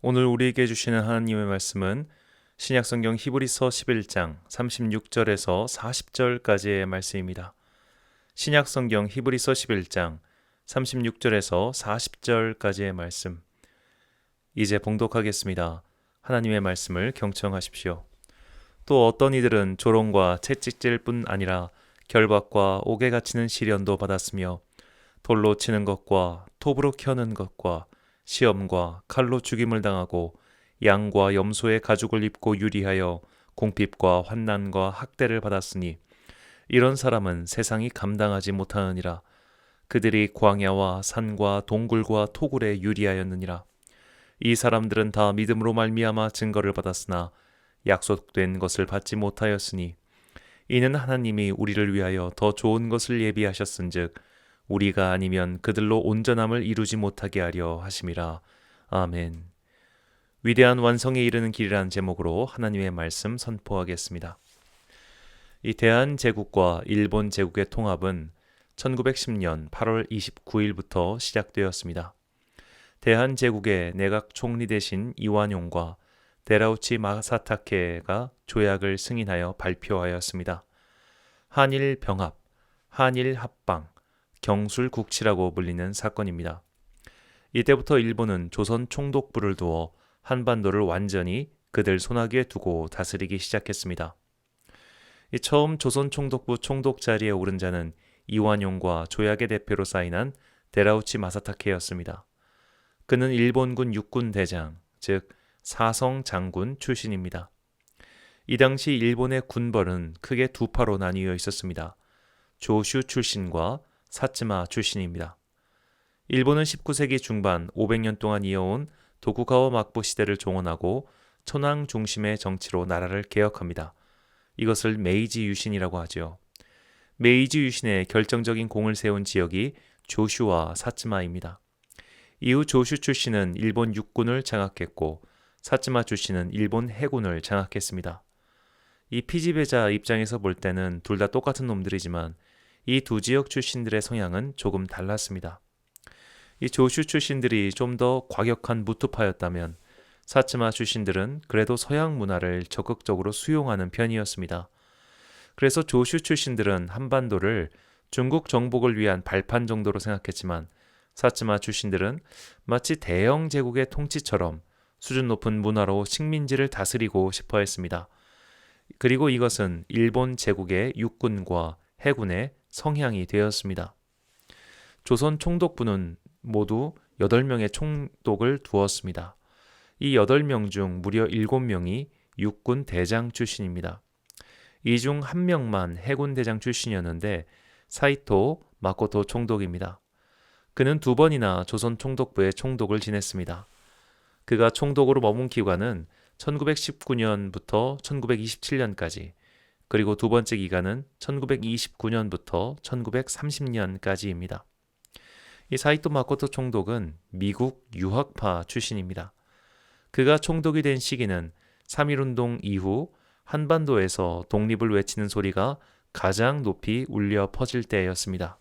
오늘 우리에게 주시는 하나님의 말씀은 신약성경 히브리서 11장 36절에서 40절까지의 말씀입니다. 신약성경 히브리서 11장 36절에서 40절까지의 말씀. 이제 봉독하겠습니다. 하나님의 말씀을 경청하십시오. 또 어떤 이들은 조롱과 채찍질 뿐 아니라 결박과 옥에 갇히는 시련도 받았으며 돌로 치는 것과 톱으로 켜는 것과 시험과 칼로 죽임을 당하고 양과 염소의 가죽을 입고 유리하여 궁핍과 환난과 학대를 받았으니 이런 사람은 세상이 감당하지 못하느니라. 그들이 광야와 산과 동굴과 토굴에 유리하였느니라. 이 사람들은 다 믿음으로 말미암아 증거를 받았으나 약속된 것을 받지 못하였으니 이는 하나님이 우리를 위하여 더 좋은 것을 예비하셨은즉 우리가 아니면 그들로 온전함을 이루지 못하게 하려 하심이라. 아멘. 위대한 완성에 이르는 길이라는 제목으로 하나님의 말씀 선포하겠습니다. 이 대한제국과 일본 제국의 통합은 1910년 8월 29일부터 시작되었습니다. 대한제국의 내각 총리 대신 이완용과 데라우치 마사타케가 조약을 승인하여 발표하였습니다. 한일 병합, 한일 합방, 경술국치라고 불리는 사건입니다. 이때부터 일본은 조선 총독부를 두어 한반도를 완전히 그들 손아귀에 두고 다스리기 시작했습니다. 처음 조선 총독부 총독 자리에 오른 자는 이완용과 조약의 대표로 사인한 데라우치 마사타케였습니다. 그는 일본군 육군 대장, 즉 사성 장군 출신입니다. 이 당시 일본의 군벌은 크게 두 파로 나뉘어 있었습니다. 조슈 출신과 사츠마 출신입니다. 일본은 19세기 중반 500년 동안 이어온 도쿠가와 막부 시대를 종언하고 천황 중심의 정치로 나라를 개혁합니다. 이것을 메이지 유신이라고 하죠. 메이지 유신의 결정적인 공을 세운 지역이 조슈와 사츠마입니다. 이후 조슈 출신은 일본 육군을 장악했고 사츠마 출신은 일본 해군을 장악했습니다. 이 피지배자 입장에서 볼 때는 둘 다 똑같은 놈들이지만 이 두 지역 출신들의 성향은 조금 달랐습니다. 이 조슈 출신들이 좀 더 과격한 무투파였다면 사츠마 출신들은 그래도 서양 문화를 적극적으로 수용하는 편이었습니다. 그래서 조슈 출신들은 한반도를 중국 정복을 위한 발판 정도로 생각했지만 사츠마 출신들은 마치 대영 제국의 통치처럼 수준 높은 문화로 식민지를 다스리고 싶어 했습니다. 그리고 이것은 일본 제국의 육군과 해군의 성향이 되었습니다. 조선 총독부는 모두 8명의 총독을 두었습니다. 이 8명 중 무려 7명이 육군 대장 출신입니다. 이 중 1명만 해군 대장 출신이었는데 사이토 마코토 총독입니다. 그는 2번이나 조선 총독부의 총독을 지냈습니다. 그가 총독으로 머문 기간은 1919년부터 1927년까지, 그리고 두 번째 기간은 1929년부터 1930년까지입니다. 이 사이토 마코토 총독은 미국 유학파 출신입니다. 그가 총독이 된 시기는 3.1운동 이후 한반도에서 독립을 외치는 소리가 가장 높이 울려 퍼질 때였습니다.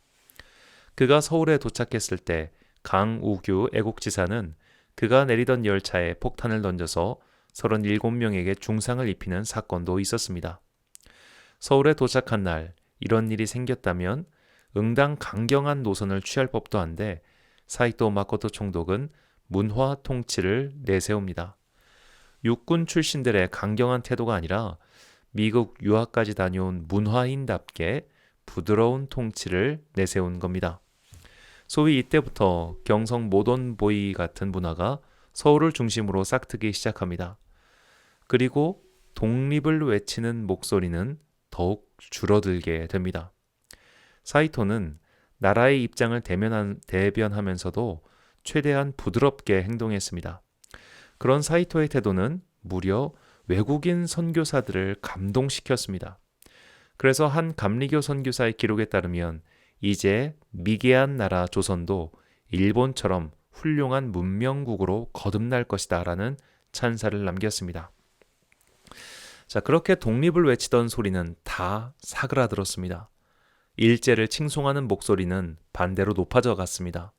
그가 서울에 도착했을 때 강우규 애국지사는 그가 내리던 열차에 폭탄을 던져서 37명에게 중상을 입히는 사건도 있었습니다. 서울에 도착한 날 이런 일이 생겼다면 응당 강경한 노선을 취할 법도 한데 사이토 마코토 총독은 문화 통치를 내세웁니다. 육군 출신들의 강경한 태도가 아니라 미국 유학까지 다녀온 문화인답게 부드러운 통치를 내세운 겁니다. 소위 이때부터 경성 모던보이 같은 문화가 서울을 중심으로 싹트기 시작합니다. 그리고 독립을 외치는 목소리는 더욱 줄어들게 됩니다. 사이토는 나라의 입장을 대변하면서도 최대한 부드럽게 행동했습니다. 그런 사이토의 태도는 무려 외국인 선교사들을 감동시켰습니다. 그래서 한 감리교 선교사의 기록에 따르면 이제 미개한 나라 조선도 일본처럼 훌륭한 문명국으로 거듭날 것이다 라는 찬사를 남겼습니다. 자, 그렇게 독립을 외치던 소리는 다 사그라들었습니다. 일제를 칭송하는 목소리는 반대로 높아져 갔습니다.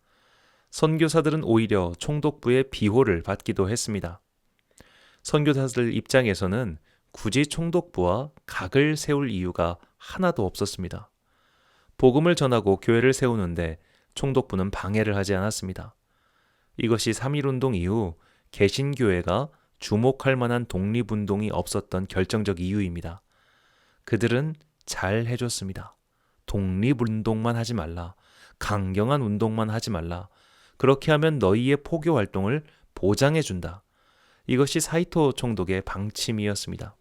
선교사들은 오히려 총독부의 비호를 받기도 했습니다. 선교사들 입장에서는 굳이 총독부와 각을 세울 이유가 하나도 없었습니다. 복음을 전하고 교회를 세우는데 총독부는 방해를 하지 않았습니다. 이것이 3.1운동 이후 개신교회가 주목할 만한 독립운동이 없었던 결정적 이유입니다. 그들은 잘 해줬습니다. 독립운동만 하지 말라. 강경한 운동만 하지 말라. 그렇게 하면 너희의 포교 활동을 보장해준다. 이것이 사이토 총독의 방침이었습니다.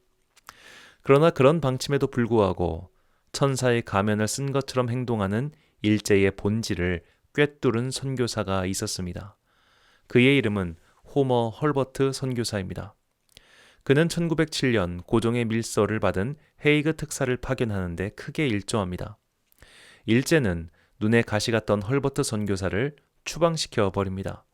그러나 그런 방침에도 불구하고 천사의 가면을 쓴 것처럼 행동하는 일제의 본질을 꿰뚫은 선교사가 있었습니다. 그의 이름은 호머 헐버트 선교사입니다. 그는 1907년 고종의 밀서를 받은 헤이그 특사를 파견하는데 크게 일조합니다. 일제는 눈에 가시 같던 헐버트 선교사를 추방시켜 버립니다.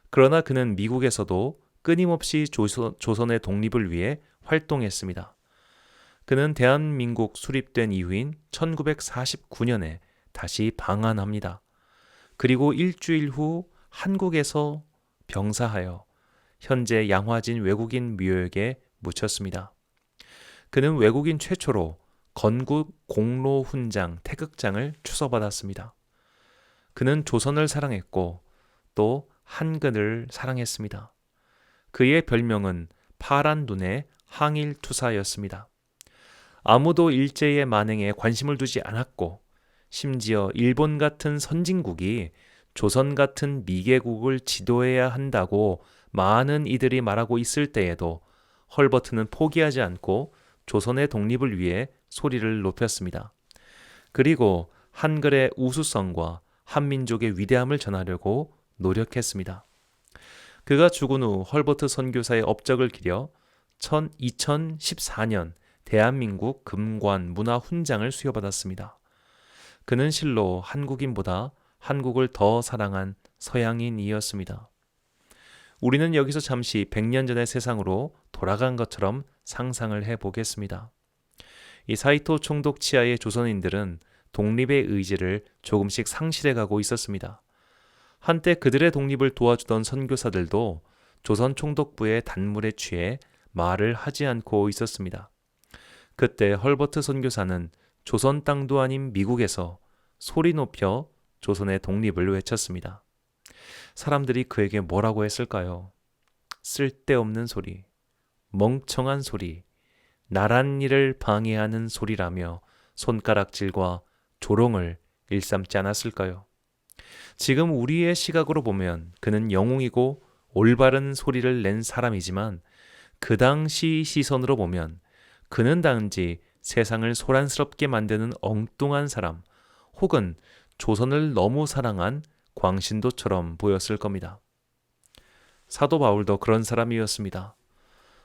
그러나 그는 미국에서도 끊임없이 조선의 독립을 위해 활동했습니다. 그는 대한민국 수립된 이후인 1949년에 다시 방한합니다. 그리고 일주일 후 한국에서 병사하여 현재 양화진 외국인 묘역에 묻혔습니다. 그는 외국인 최초로 건국 공로 훈장 태극장을 추서받았습니다. 그는 조선을 사랑했고 또 한글을 사랑했습니다. 그의 별명은 파란 눈의 항일투사였습니다. 아무도 일제의 만행에 관심을 두지 않았고 심지어 일본 같은 선진국이 조선 같은 미개국을 지도해야 한다고 많은 이들이 말하고 있을 때에도 헐버트는 포기하지 않고 조선의 독립을 위해 소리를 높였습니다. 그리고 한글의 우수성과 한민족의 위대함을 전하려고 노력했습니다. 그가 죽은 후 헐버트 선교사의 업적을 기려 2014년 대한민국 금관 문화훈장을 수여받았습니다. 그는 실로 한국인보다 한국을 더 사랑한 서양인이었습니다. 우리는 여기서 잠시 100년 전의 세상으로 돌아간 것처럼 상상을 해보겠습니다. 이 사이토 총독 치하의 조선인들은 독립의 의지를 조금씩 상실해가고 있었습니다. 한때 그들의 독립을 도와주던 선교사들도 조선 총독부의 단물에 취해 말을 하지 않고 있었습니다. 그때 헐버트 선교사는 조선 땅도 아닌 미국에서 소리 높여 조선의 독립을 외쳤습니다. 사람들이 그에게 뭐라고 했을까요? 쓸데없는 소리, 멍청한 소리, 나란 일을 방해하는 소리라며 손가락질과 조롱을 일삼지 않았을까요? 지금 우리의 시각으로 보면 그는 영웅이고 올바른 소리를 낸 사람이지만 그 당시 시선으로 보면 그는 단지 세상을 소란스럽게 만드는 엉뚱한 사람 혹은 조선을 너무 사랑한 광신도처럼 보였을 겁니다. 사도 바울도 그런 사람이었습니다.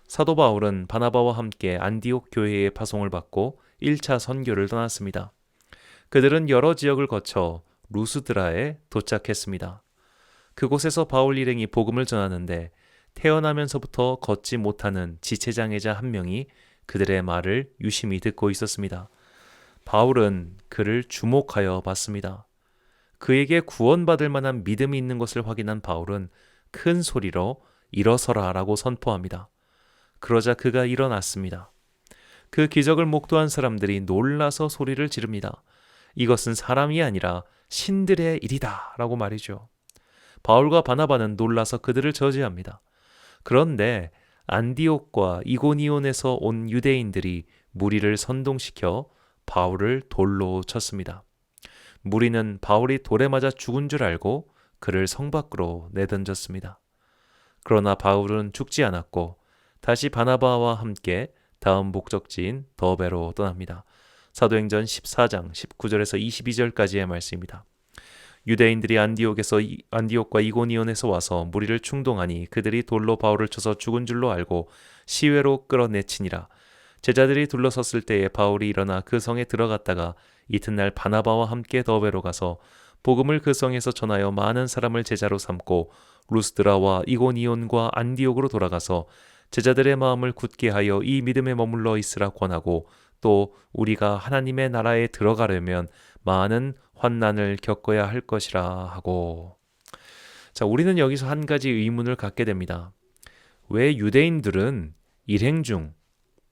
사도 바울은 바나바와 함께 안디옥 교회의 파송을 받고 1차 선교를 떠났습니다. 그들은 여러 지역을 거쳐 루스드라에 도착했습니다. 그곳에서 바울 일행이 복음을 전하는데 태어나면서부터 걷지 못하는 지체장애자 한 명이 그들의 말을 유심히 듣고 있었습니다. 바울은 그를 주목하여 봤습니다. 그에게 구원받을 만한 믿음이 있는 것을 확인한 바울은 큰 소리로 일어서라 라고 선포합니다. 그러자 그가 일어났습니다. 그 기적을 목도한 사람들이 놀라서 소리를 지릅니다. 이것은 사람이 아니라 신들의 일이다 라고 말이죠. 바울과 바나바는 놀라서 그들을 저지합니다. 그런데 안디옥과 이고니온에서 온 유대인들이 무리를 선동시켜 바울을 돌로 쳤습니다. 무리는 바울이 돌에 맞아 죽은 줄 알고 그를 성 밖으로 내던졌습니다. 그러나 바울은 죽지 않았고 다시 바나바와 함께 다음 목적지인 더베로 떠납니다. 사도행전 14장 19절에서 22절까지의 말씀입니다. 유대인들이 안디옥과 이고니온에서 와서 무리를 충동하니 그들이 돌로 바울을 쳐서 죽은 줄로 알고 시외로 끌어내치니라. 제자들이 둘러섰을 때에 바울이 일어나 그 성에 들어갔다가 이튿날 바나바와 함께 더베로 가서 복음을 그 성에서 전하여 많은 사람을 제자로 삼고 루스드라와 이고니온과 안디옥으로 돌아가서 제자들의 마음을 굳게 하여 이 믿음에 머물러 있으라 권하고 또 우리가 하나님의 나라에 들어가려면 많은 환난을 겪어야 할 것이라 하고. 자, 우리는 여기서 한 가지 의문을 갖게 됩니다. 왜 유대인들은 일행 중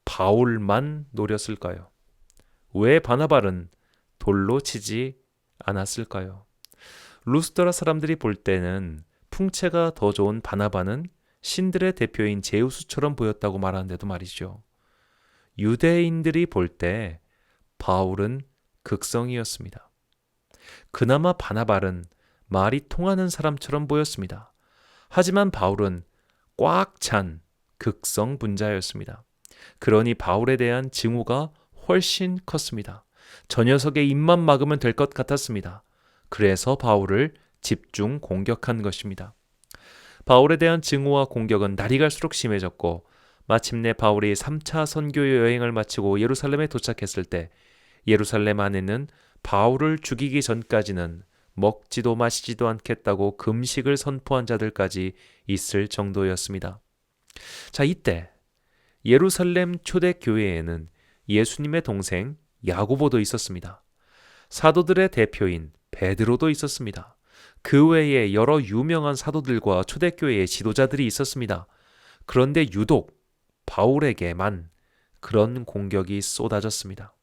바울만 노렸을까요? 왜 바나바는 돌로 치지 않았을까요? 루스드라 사람들이 볼 때는 풍채가 더 좋은 바나바는 신들의 대표인 제우스처럼 보였다고 말하는데도 말이죠. 유대인들이 볼 때 바울은 극성이었습니다. 그나마 바나바는 말이 통하는 사람처럼 보였습니다. 하지만 바울은 꽉 찬 극성 분자였습니다. 그러니 바울에 대한 증오가 훨씬 컸습니다. 저 녀석의 입만 막으면 될 것 같았습니다. 그래서 바울을 집중 공격한 것입니다. 바울에 대한 증오와 공격은 날이 갈수록 심해졌고 마침내 바울이 3차 선교 여행을 마치고 예루살렘에 도착했을 때 예루살렘 안에는 바울을 죽이기 전까지는 먹지도 마시지도 않겠다고 금식을 선포한 자들까지 있을 정도였습니다. 자, 이때 예루살렘 초대교회에는 예수님의 동생 야고보도 있었습니다. 사도들의 대표인 베드로도 있었습니다. 그 외에 여러 유명한 사도들과 초대교회의 지도자들이 있었습니다. 그런데 유독 바울에게만 그런 공격이 쏟아졌습니다.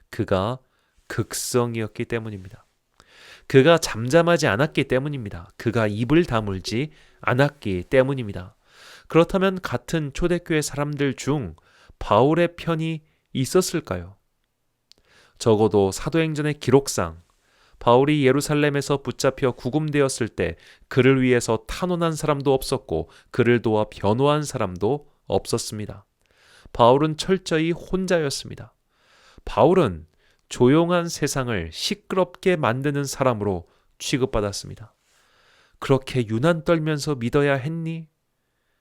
그가 극성이었기 때문입니다. 그가 잠잠하지 않았기 때문입니다. 그가 입을 다물지 않았기 때문입니다. 그렇다면 같은 초대교회 사람들 중 바울의 편이 있었을까요? 적어도 사도행전의 기록상 바울이 예루살렘에서 붙잡혀 구금되었을 때 그를 위해서 탄원한 사람도 없었고 그를 도와 변호한 사람도 없었습니다. 바울은 철저히 혼자였습니다. 바울은 조용한 세상을 시끄럽게 만드는 사람으로 취급받았습니다. 그렇게 유난 떨면서 믿어야 했니?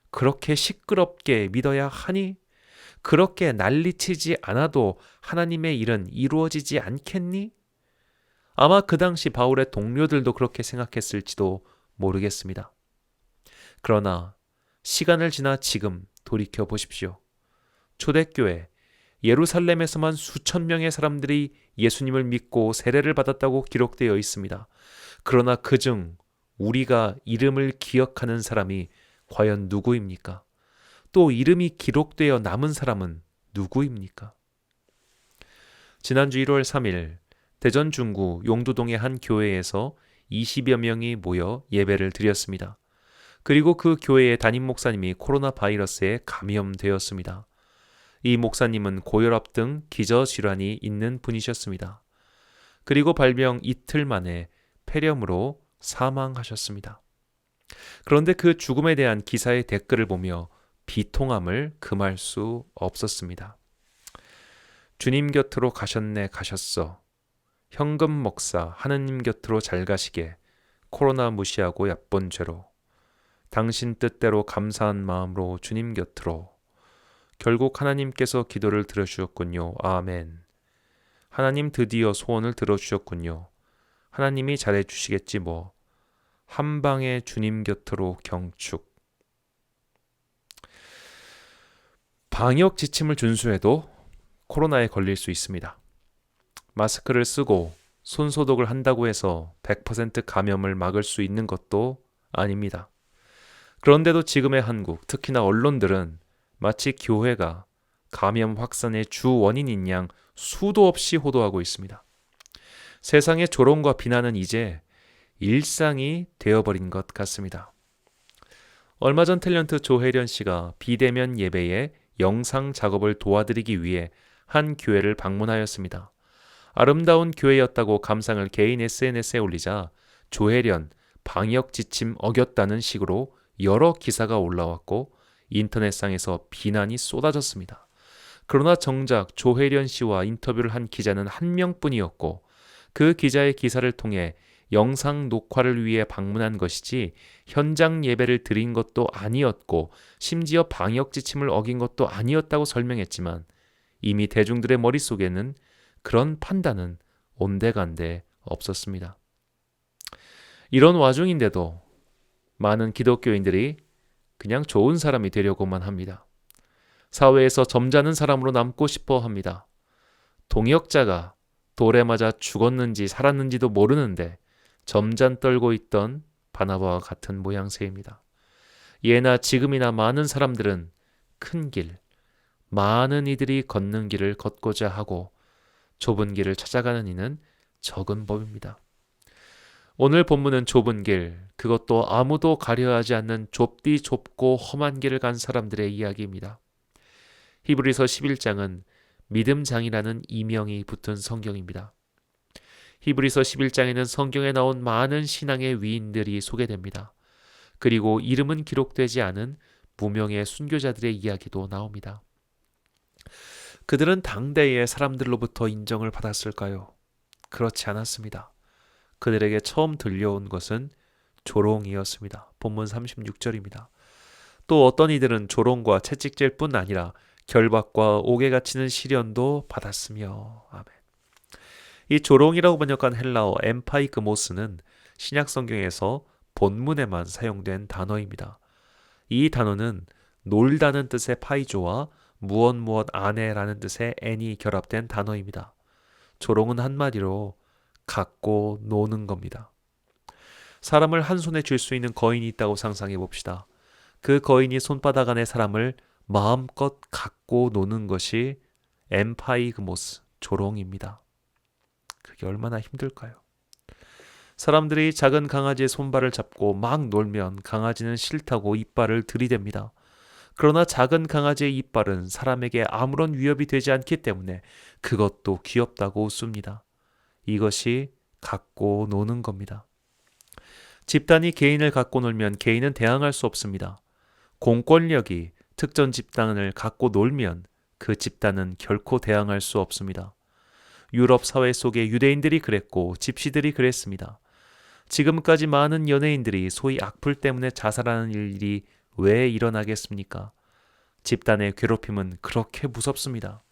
그렇게 시끄럽게 믿어야 하니? 그렇게 난리치지 않아도 하나님의 일은 이루어지지 않겠니? 아마 그 당시 바울의 동료들도 그렇게 생각했을지도 모르겠습니다. 그러나 시간을 지나 지금 돌이켜 보십시오. 초대교회 예루살렘에서만 수천 명의 사람들이 예수님을 믿고 세례를 받았다고 기록되어 있습니다. 그러나 그중 우리가 이름을 기억하는 사람이 과연 누구입니까? 또 이름이 기록되어 남은 사람은 누구입니까? 지난주 1월 3일 대전 중구 용두동의 한 교회에서 20여 명이 모여 예배를 드렸습니다. 그리고 그 교회의 담임 목사님이 코로나 바이러스에 감염되었습니다. 이 목사님은 고혈압 등 기저질환이 있는 분이셨습니다. 그리고 발병 이틀 만에 폐렴으로 사망하셨습니다. 그런데 그 죽음에 대한 기사의 댓글을 보며 비통함을 금할 수 없었습니다. 주님 곁으로 가셨네 가셨어. 현금 목사 하느님 곁으로 잘 가시게. 코로나 무시하고 얕본 죄로. 당신 뜻대로 감사한 마음으로 주님 곁으로. 결국 하나님께서 기도를 들어주셨군요. 아멘. 하나님 드디어 소원을 들어주셨군요. 하나님이 잘해주시겠지 뭐. 한 방에 주님 곁으로 경축. 방역 지침을 준수해도 코로나에 걸릴 수 있습니다. 마스크를 쓰고 손소독을 한다고 해서 100% 감염을 막을 수 있는 것도 아닙니다. 그런데도 지금의 한국, 특히나 언론들은 마치 교회가 감염 확산의 주 원인인 양 수도 없이 호도하고 있습니다. 세상의 조롱과 비난은 이제 일상이 되어버린 것 같습니다. 얼마 전 탤런트 조혜련 씨가 비대면 예배에 영상 작업을 도와드리기 위해 한 교회를 방문하였습니다. 아름다운 교회였다고 감상을 개인 SNS에 올리자 조혜련 방역 지침 어겼다는 식으로 여러 기사가 올라왔고 인터넷상에서 비난이 쏟아졌습니다. 그러나 정작 조혜련 씨와 인터뷰를 한 기자는 한 명뿐이었고 그 기자의 기사를 통해 영상 녹화를 위해 방문한 것이지 현장 예배를 드린 것도 아니었고 심지어 방역 지침을 어긴 것도 아니었다고 설명했지만 이미 대중들의 머릿속에는 그런 판단은 온데간데 없었습니다. 이런 와중인데도 많은 기독교인들이 그냥 좋은 사람이 되려고만 합니다. 사회에서 점잖은 사람으로 남고 싶어 합니다. 동역자가 돌에 맞아 죽었는지 살았는지도 모르는데 점잔 떨고 있던 바나바와 같은 모양새입니다. 예나 지금이나 많은 사람들은 큰 길, 많은 이들이 걷는 길을 걷고자 하고 좁은 길을 찾아가는 이는 적은 법입니다. 오늘 본문은 좁은 길, 그것도 아무도 가려하지 않는 좁디 좁고 험한 길을 간 사람들의 이야기입니다. 히브리서 11장은 믿음장이라는 이명이 붙은 성경입니다. 히브리서 11장에는 성경에 나온 많은 신앙의 위인들이 소개됩니다. 그리고 이름은 기록되지 않은 무명의 순교자들의 이야기도 나옵니다. 그들은 당대의 사람들로부터 인정을 받았을까요? 그렇지 않았습니다. 그들에게 처음 들려온 것은 조롱이었습니다. 본문 36절입니다. 또 어떤 이들은 조롱과 채찍질 뿐 아니라 결박과 옥에 갇히는 시련도 받았으며. 아멘. 이 조롱이라고 번역한 헬라어 엠파이그모스는 신약 성경에서 본문에만 사용된 단어입니다. 이 단어는 놀다는 뜻의 파이조와 무엇 안에라는 뜻의 n이 결합된 단어입니다. 조롱은 한마디로 갖고 노는 겁니다. 사람을 한 손에 쥘 수 있는 거인이 있다고 상상해 봅시다. 그 거인이 손바닥 안에 사람을 마음껏 갖고 노는 것이 엠파이그모스, 조롱입니다. 그게 얼마나 힘들까요? 사람들이 작은 강아지의 손발을 잡고 막 놀면 강아지는 싫다고 이빨을 들이댑니다. 그러나 작은 강아지의 이빨은 사람에게 아무런 위협이 되지 않기 때문에 그것도 귀엽다고 웃습니다. 이것이 갖고 노는 겁니다. 집단이 개인을 갖고 놀면 개인은 대항할 수 없습니다. 공권력이 특정 집단을 갖고 놀면 그 집단은 결코 대항할 수 없습니다. 유럽 사회 속의 유대인들이 그랬고 집시들이 그랬습니다. 지금까지 많은 연예인들이 소위 악플 때문에 자살하는 일이 왜 일어나겠습니까? 집단의 괴롭힘은 그렇게 무섭습니다.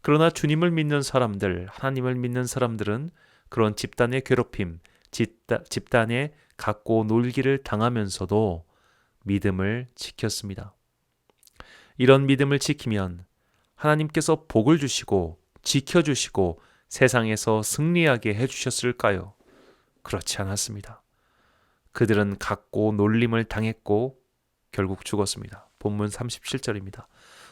그러나 주님을 믿는 사람들, 하나님을 믿는 사람들은 그런 집단의 괴롭힘, 집단에 갖고 놀기를 당하면서도 믿음을 지켰습니다. 이런 믿음을 지키면 하나님께서 복을 주시고 지켜주시고 세상에서 승리하게 해주셨을까요? 그렇지 않았습니다. 그들은 갖고 놀림을 당했고 결국 죽었습니다. 본문 37절입니다.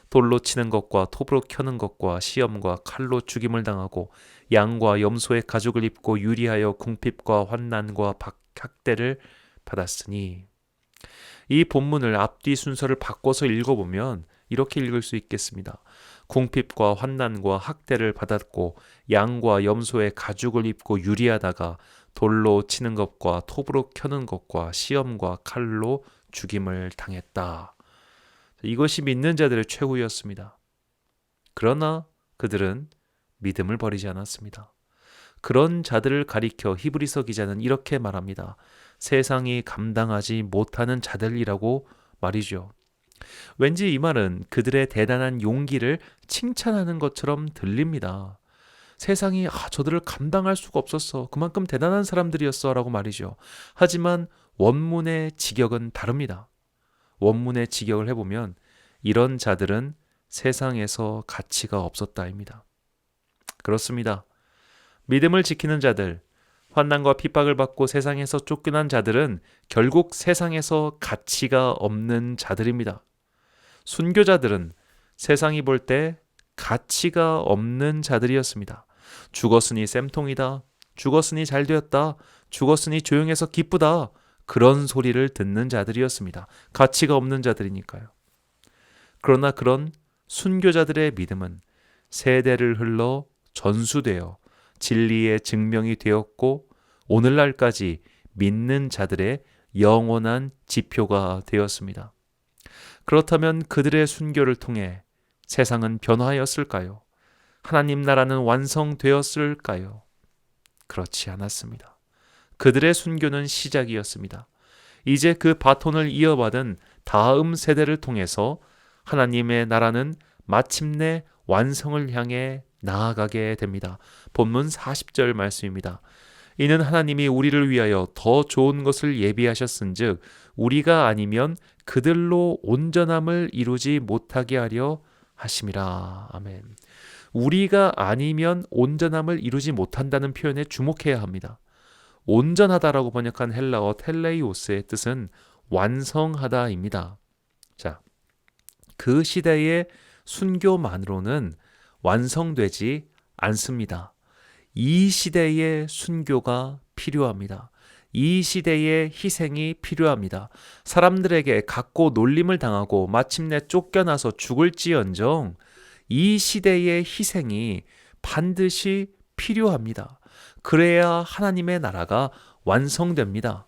돌로 치는 것과 톱으로 켜는 것과 시험과 칼로 죽임을 당하고 양과 염소의 가죽을 입고 유리하여 궁핍과 환난과 학대를 받았으니. 이 본문을 앞뒤 순서를 바꿔서 읽어보면 이렇게 읽을 수 있겠습니다. 궁핍과 환난과 학대를 받았고 양과 염소의 가죽을 입고 유리하다가 돌로 치는 것과 톱으로 켜는 것과 시험과 칼로 죽임을 당했다. 이것이 믿는 자들의 최후였습니다. 그러나 그들은 믿음을 버리지 않았습니다. 그런 자들을 가리켜 히브리서 기자는 이렇게 말합니다. 세상이 감당하지 못하는 자들이라고 말이죠. 왠지 이 말은 그들의 대단한 용기를 칭찬하는 것처럼 들립니다. 세상이 저들을 감당할 수가 없었어. 그만큼 대단한 사람들이었어 라고 말이죠. 하지만 원문의 직역은 다릅니다. 원문의 직역을 해보면 이런 자들은 세상에서 가치가 없었다입니다. 그렇습니다. 믿음을 지키는 자들, 환난과 핍박을 받고 세상에서 쫓겨난 자들은 결국 세상에서 가치가 없는 자들입니다. 순교자들은 세상이 볼 때 가치가 없는 자들이었습니다. 죽었으니 쌤통이다. 죽었으니 잘되었다. 죽었으니 조용해서 기쁘다. 그런 소리를 듣는 자들이었습니다. 가치가 없는 자들이니까요. 그러나 그런 순교자들의 믿음은 세대를 흘러 전수되어 진리의 증명이 되었고 오늘날까지 믿는 자들의 영원한 지표가 되었습니다. 그렇다면 그들의 순교를 통해 세상은 변화하였을까요? 하나님 나라는 완성되었을까요? 그렇지 않았습니다. 그들의 순교는 시작이었습니다. 이제 그 바톤을 이어받은 다음 세대를 통해서 하나님의 나라는 마침내 완성을 향해 나아가게 됩니다. 본문 40절 말씀입니다. 이는 하나님이 우리를 위하여 더 좋은 것을 예비하셨은즉 우리가 아니면 그들로 온전함을 이루지 못하게 하려 하심이라. 아멘. 우리가 아니면 온전함을 이루지 못한다는 표현에 주목해야 합니다. 온전하다라고 번역한 헬라어 텔레이오스의 뜻은 완성하다입니다. 자, 그 시대의 순교만으로는 완성되지 않습니다. 이 시대의 순교가 필요합니다. 이 시대의 희생이 필요합니다. 사람들에게 각고 놀림을 당하고 마침내 쫓겨나서 죽을지언정 이 시대의 희생이 반드시 필요합니다. 그래야 하나님의 나라가 완성됩니다.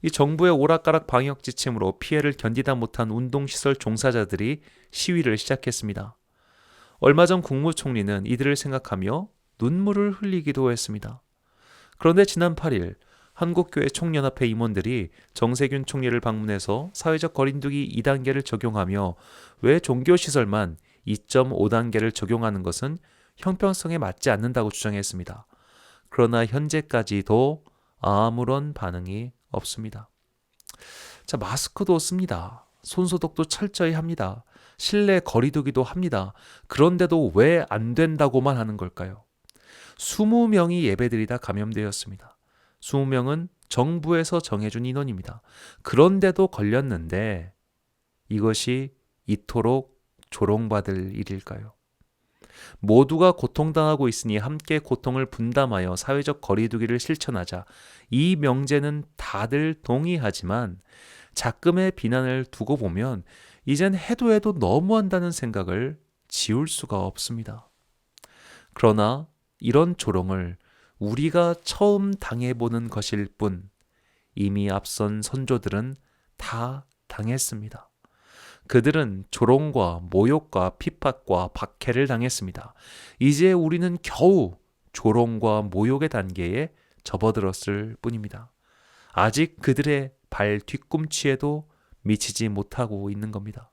이 정부의 오락가락 방역 지침으로 피해를 견디다 못한 운동시설 종사자들이 시위를 시작했습니다. 얼마 전 국무총리는 이들을 생각하며 눈물을 흘리기도 했습니다. 그런데 지난 8일 한국교회 총연합회 임원들이 정세균 총리를 방문해서 사회적 거리두기 2단계를 적용하며 왜 종교시설만 2.5단계를 적용하는 것은 형평성에 맞지 않는다고 주장했습니다. 그러나 현재까지도 아무런 반응이 없습니다. 자, 마스크도 씁니다. 손소독도 철저히 합니다. 실내 거리두기도 합니다. 그런데도 왜 안 된다고만 하는 걸까요? 20명이 예배드리다 감염되었습니다. 20명은 정부에서 정해준 인원입니다. 그런데도 걸렸는데 이것이 이토록 조롱받을 일일까요? 모두가 고통당하고 있으니 함께 고통을 분담하여 사회적 거리두기를 실천하자. 이 명제는 다들 동의하지만 작금의 비난을 두고 보면 이젠 해도 너무한다는 생각을 지울 수가 없습니다. 그러나 이런 조롱을 우리가 처음 당해보는 것일 뿐 이미 앞선 선조들은 다 당했습니다. 그들은 조롱과 모욕과 핍박과 박해를 당했습니다. 이제 우리는 겨우 조롱과 모욕의 단계에 접어들었을 뿐입니다. 아직 그들의 발 뒤꿈치에도 미치지 못하고 있는 겁니다.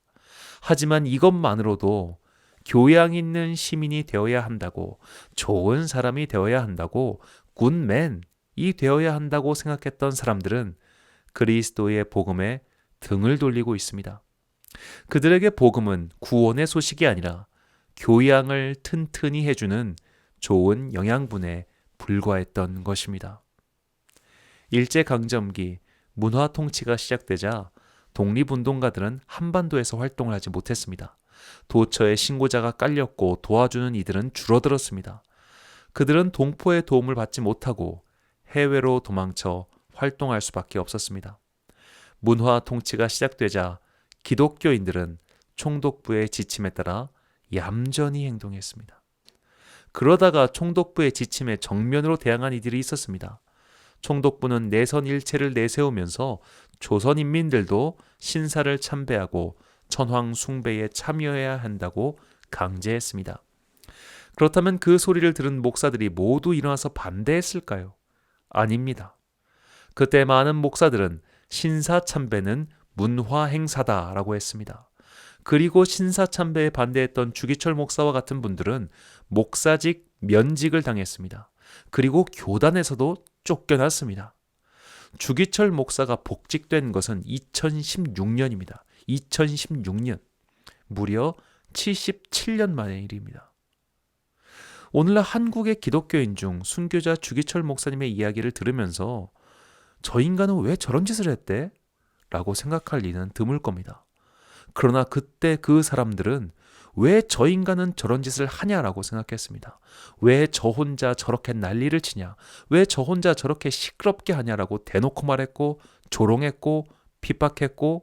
하지만 이것만으로도 교양 있는 시민이 되어야 한다고, 좋은 사람이 되어야 한다고, 굿맨이 되어야 한다고 생각했던 사람들은 그리스도의 복음에 등을 돌리고 있습니다. 그들에게 복음은 구원의 소식이 아니라 교양을 튼튼히 해주는 좋은 영양분에 불과했던 것입니다. 일제강점기 문화 통치가 시작되자 독립운동가들은 한반도에서 활동을 하지 못했습니다. 도처에 신고자가 깔렸고 도와주는 이들은 줄어들었습니다. 그들은 동포의 도움을 받지 못하고 해외로 도망쳐 활동할 수밖에 없었습니다. 문화 통치가 시작되자 기독교인들은 총독부의 지침에 따라 얌전히 행동했습니다. 그러다가 총독부의 지침에 정면으로 대항한 이들이 있었습니다. 총독부는 내선 일체를 내세우면서 조선 인민들도 신사를 참배하고 천황 숭배에 참여해야 한다고 강제했습니다. 그렇다면 그 소리를 들은 목사들이 모두 일어나서 반대했을까요? 아닙니다. 그때 많은 목사들은 신사 참배는 문화 행사다라고 했습니다. 그리고 신사 참배에 반대했던 주기철 목사와 같은 분들은 목사직 면직을 당했습니다. 그리고 교단에서도 쫓겨났습니다. 주기철 목사가 복직된 것은 2016년입니다. 2016년. 무려 77년 만의 일입니다. 오늘날 한국의 기독교인 중 순교자 주기철 목사님의 이야기를 들으면서 저 인간은 왜 저런 짓을 했대? 라고 생각할 리는 드물 겁니다. 그러나 그때 그 사람들은 왜 저 인간은 저런 짓을 하냐라고 생각했습니다. 왜 저 혼자 저렇게 난리를 치냐? 왜 저 혼자 저렇게 시끄럽게 하냐라고 대놓고 말했고 조롱했고 핍박했고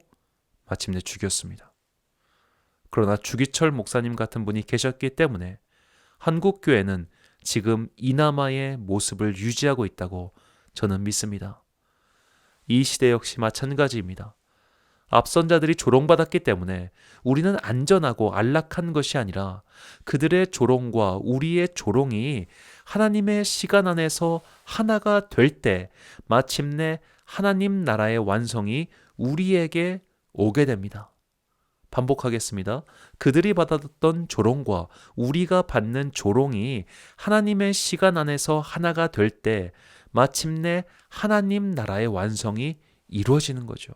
마침내 죽였습니다. 그러나 주기철 목사님 같은 분이 계셨기 때문에 한국교회는 지금 이나마의 모습을 유지하고 있다고 저는 믿습니다. 이 시대 역시 마찬가지입니다. 앞선 자들이 조롱받았기 때문에 우리는 안전하고 안락한 것이 아니라 그들의 조롱과 우리의 조롱이 하나님의 시간 안에서 하나가 될 때 마침내 하나님 나라의 완성이 우리에게 오게 됩니다. 반복하겠습니다. 그들이 받았던 조롱과 우리가 받는 조롱이 하나님의 시간 안에서 하나가 될 때 마침내 하나님 나라의 완성이 이루어지는 거죠.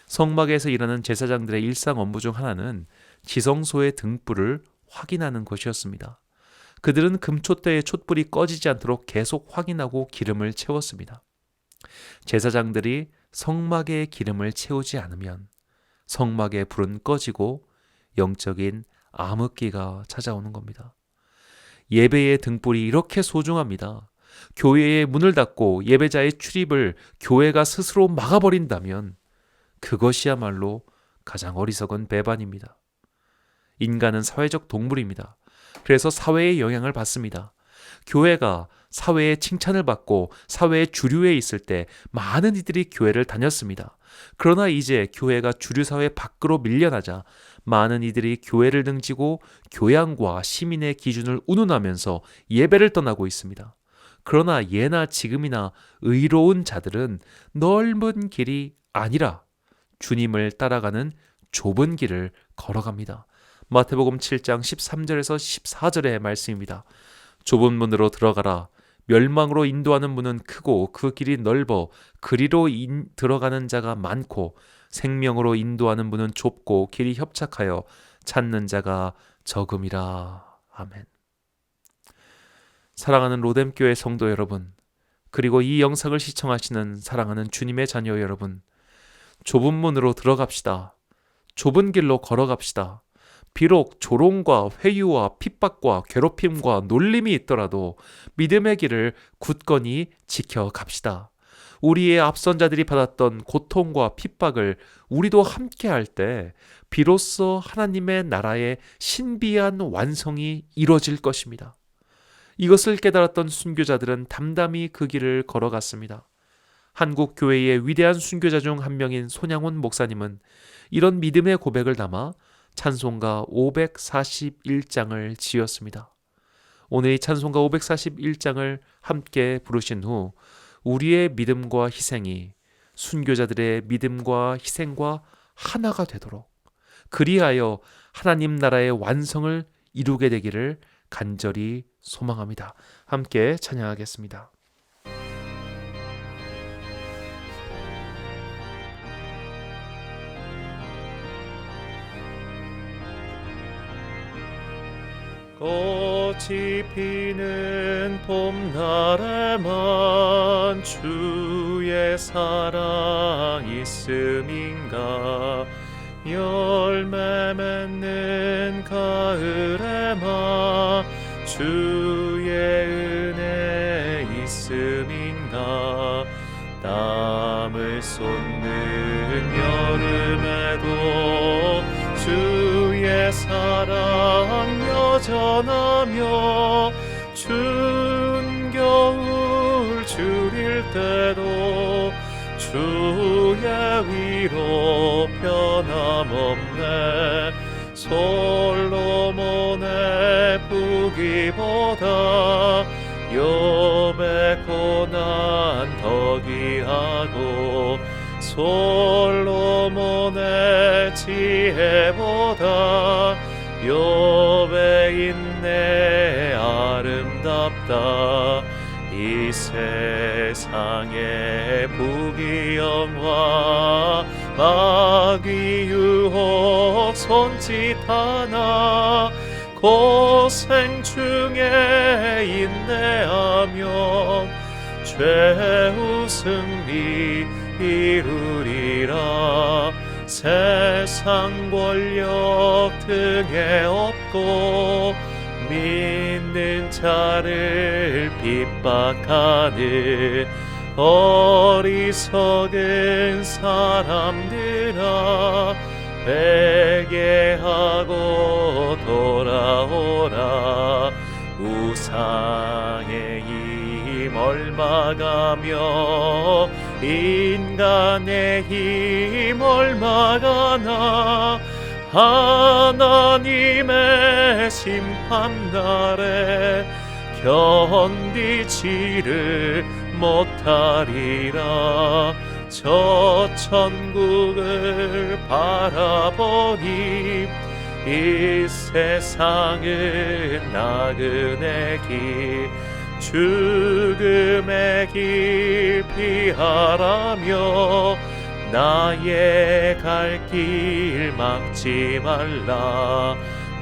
성막에서 일하는 제사장들의 일상 업무 중 하나는 지성소의 등불을 확인하는 것이었습니다. 그들은 금촛대의 촛불이 꺼지지 않도록 계속 확인하고 기름을 채웠습니다. 제사장들이 성막에 기름을 채우지 않으면 성막의 불은 꺼지고 영적인 암흑기가 찾아오는 겁니다. 예배의 등불이 이렇게 소중합니다. 교회의 문을 닫고 예배자의 출입을 교회가 스스로 막아버린다면 그것이야말로 가장 어리석은 배반입니다. 인간은 사회적 동물입니다. 그래서 사회의 영향을 받습니다. 교회가 사회의 칭찬을 받고 사회의 주류에 있을 때 많은 이들이 교회를 다녔습니다. 그러나 이제 교회가 주류사회 밖으로 밀려나자 많은 이들이 교회를 등지고 교양과 시민의 기준을 운운하면서 예배를 떠나고 있습니다. 그러나 예나 지금이나 의로운 자들은 넓은 길이 아니라 주님을 따라가는 좁은 길을 걸어갑니다. 마태복음 7장 13절에서 14절의 말씀입니다. 좁은 문으로 들어가라. 멸망으로 인도하는 문은 크고 그 길이 넓어 그리로 들어가는 자가 많고 생명으로 인도하는 문은 좁고 길이 협착하여 찾는 자가 적음이라. 아멘. 사랑하는 로뎀교회 성도 여러분, 그리고 이 영상을 시청하시는 사랑하는 주님의 자녀 여러분, 좁은 문으로 들어갑시다. 좁은 길로 걸어갑시다. 비록 조롱과 회유와 핍박과 괴롭힘과 놀림이 있더라도 믿음의 길을 굳건히 지켜갑시다. 우리의 앞선 자들이 받았던 고통과 핍박을 우리도 함께 할 때 비로소 하나님의 나라의 신비한 완성이 이루어질 것입니다. 이것을 깨달았던 순교자들은 담담히 그 길을 걸어갔습니다. 한국 교회의 위대한 순교자 중 한 명인 손양훈 목사님은 이런 믿음의 고백을 담아 찬송가 541장을 지었습니다. 오늘 이 찬송가 541장을 함께 부르신 후 우리의 믿음과 희생이 순교자들의 믿음과 희생과 하나가 되도록, 그리하여 하나님 나라의 완성을 이루게 되기를 간절히 소망합니다. 함께 찬양하겠습니다. 꽃이 피는 봄날에만 주의 사랑 있음인가, 열매 맺는 가을에만 주의 은혜 있음인가, 땀을 쏟는 여름에도 주의 사랑 여전하며 추운 겨울 줄일 때도 주의 위로 변함없네. 솔로몬의 부귀보다 욥의 고난 더 귀하고 솔로몬의 지혜보다 욥의 인내 아름답다. 이 세상의 부귀영화 마귀 유혹 손짓 하나 고생 중에 인내하면 최후 승리 이루리라. 세상 권력 등에 없고 믿는 자를 핍박하는 어리석은 사람들아, 회개하고 돌아오라. 우상의 힘 얼마가며 인간의 힘 얼마가나, 하나님의 심판날에 견디지를 못하리라. 저 천국을 바라보니 이 세상은 나그네 길, 죽음의 길 피하라며 나의 갈 길 막지 말라.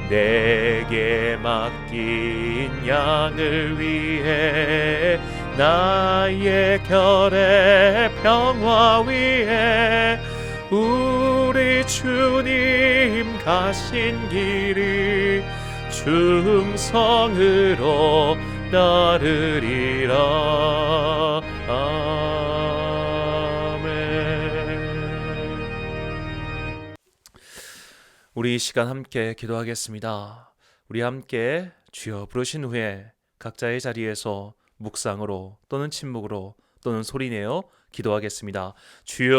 내게 맡긴 양을 위해 나의 결의 평화 위에 우리 주님 가신 길이 충성으로 따르리라. 아멘. 우리 이 시간 함께 기도하겠습니다. 우리 함께 주여 부르신 후에 각자의 자리에서 묵상으로 또는 침묵으로 또는 소리내어 기도하겠습니다. 주여